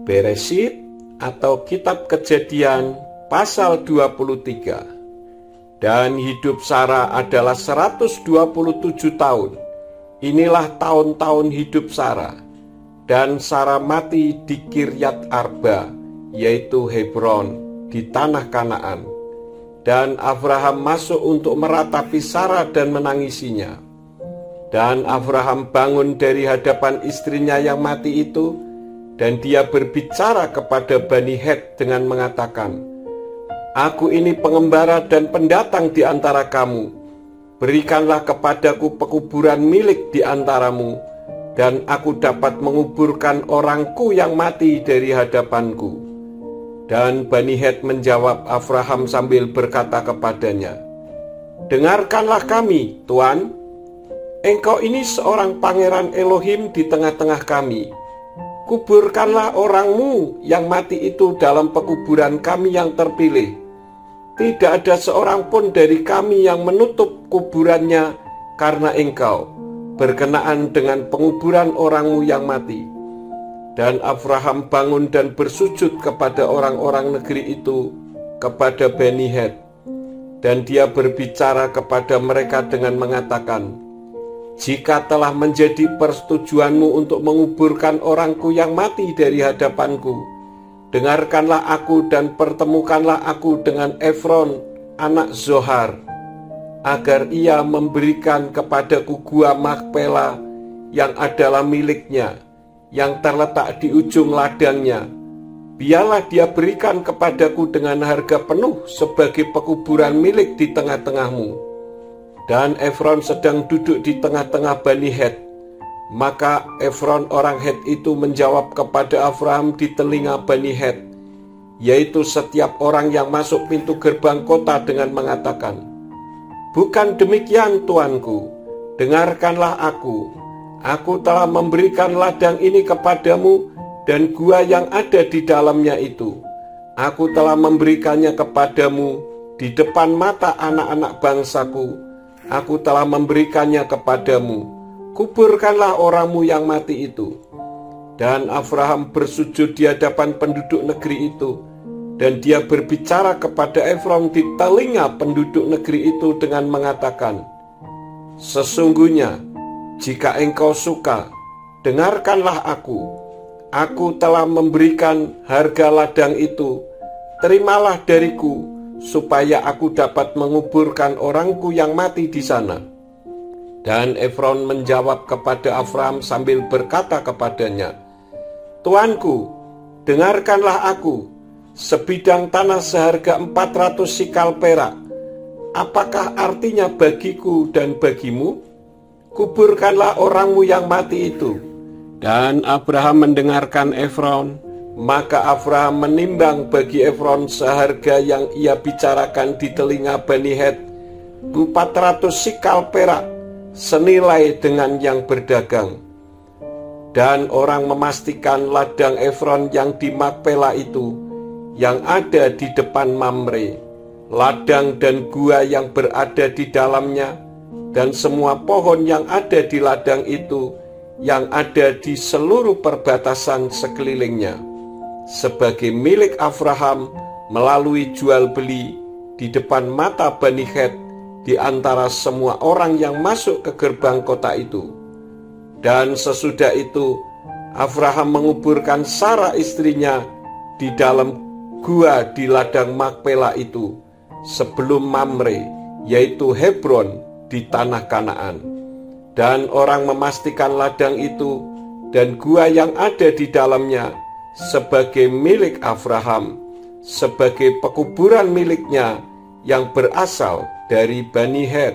Beresyit atau Kitab Kejadian pasal 23. Dan hidup Sarah adalah 127 tahun. Inilah tahun-tahun hidup Sarah. Dan Sarah mati di Kiryat Arba, yaitu Hebron, di tanah Kanaan. Dan Abraham masuk untuk meratapi Sarah dan menangisinya. Dan Abraham bangun dari hadapan istrinya yang mati itu, dan dia berbicara kepada Bani Het dengan mengatakan, "Aku ini pengembara dan pendatang di antara kamu. Berikanlah kepadaku pekuburan milik di antaramu, dan aku dapat menguburkan orangku yang mati dari hadapanku." Dan Bani Het menjawab Abraham sambil berkata kepadanya, "Dengarkanlah kami, Tuan. Engkau ini seorang pangeran Elohim di tengah-tengah kami. Kuburkanlah orangmu yang mati itu dalam pekuburan kami yang terpilih. Tidak ada seorang pun dari kami yang menutup kuburannya karena engkau berkenaan dengan penguburan orangmu yang mati." Dan Abraham bangun dan bersujud kepada orang-orang negeri itu, kepada Bani Het. Dan dia berbicara kepada mereka dengan mengatakan, "Jika telah menjadi persetujuanmu untuk menguburkan orangku yang mati dari hadapanku, dengarkanlah aku dan pertemukanlah aku dengan Efron, anak Zohar, agar ia memberikan kepadaku gua Makpela yang adalah miliknya, yang terletak di ujung ladangnya. Biarlah dia berikan kepadaku dengan harga penuh sebagai pekuburan milik di tengah-tengahmu." Dan Efron sedang duduk di tengah-tengah Bani Het. Maka Efron orang Het itu menjawab kepada Abraham di telinga Bani Het, yaitu setiap orang yang masuk pintu gerbang kota, dengan mengatakan, "Bukan demikian, tuanku, dengarkanlah aku. Aku telah memberikan ladang ini kepadamu dan gua yang ada di dalamnya itu. Aku telah memberikannya kepadamu di depan mata anak-anak bangsaku. Aku telah memberikannya kepadamu. Kuburkanlah orangmu yang mati itu." Dan Abraham bersujud di hadapan penduduk negeri itu, dan dia berbicara kepada Efron di telinga penduduk negeri itu dengan mengatakan, "Sesungguhnya, jika engkau suka, dengarkanlah aku. Aku telah memberikan harga ladang itu. Terimalah dariku, supaya aku dapat menguburkan orangku yang mati di sana." Dan Efron menjawab kepada Abraham sambil berkata kepadanya, "Tuanku, dengarkanlah aku. Sebidang tanah seharga 400 sikal perak. Apakah artinya bagiku dan bagimu? Kuburkanlah orangmu yang mati itu." Dan Abraham mendengarkan Efron. Maka Abraham menimbang bagi Efron seharga yang ia bicarakan di telinga Bani Het, 400 sikal perak, senilai dengan yang berdagang. Dan orang memastikan ladang Efron yang di Makpela itu, yang ada di depan Mamre, ladang dan gua yang berada di dalamnya, dan semua pohon yang ada di ladang itu, yang ada di seluruh perbatasan sekelilingnya, sebagai milik Abraham melalui jual beli di depan mata Bani Het di antara semua orang yang masuk ke gerbang kota itu. Dan sesudah itu Abraham menguburkan Sarah istrinya di dalam gua di ladang Makpela itu, sebelum Mamre, yaitu Hebron, di tanah Kanaan. Dan orang memastikan ladang itu dan gua yang ada di dalamnya sebagai milik Abraham, sebagai pekuburan miliknya yang berasal dari Bani Het.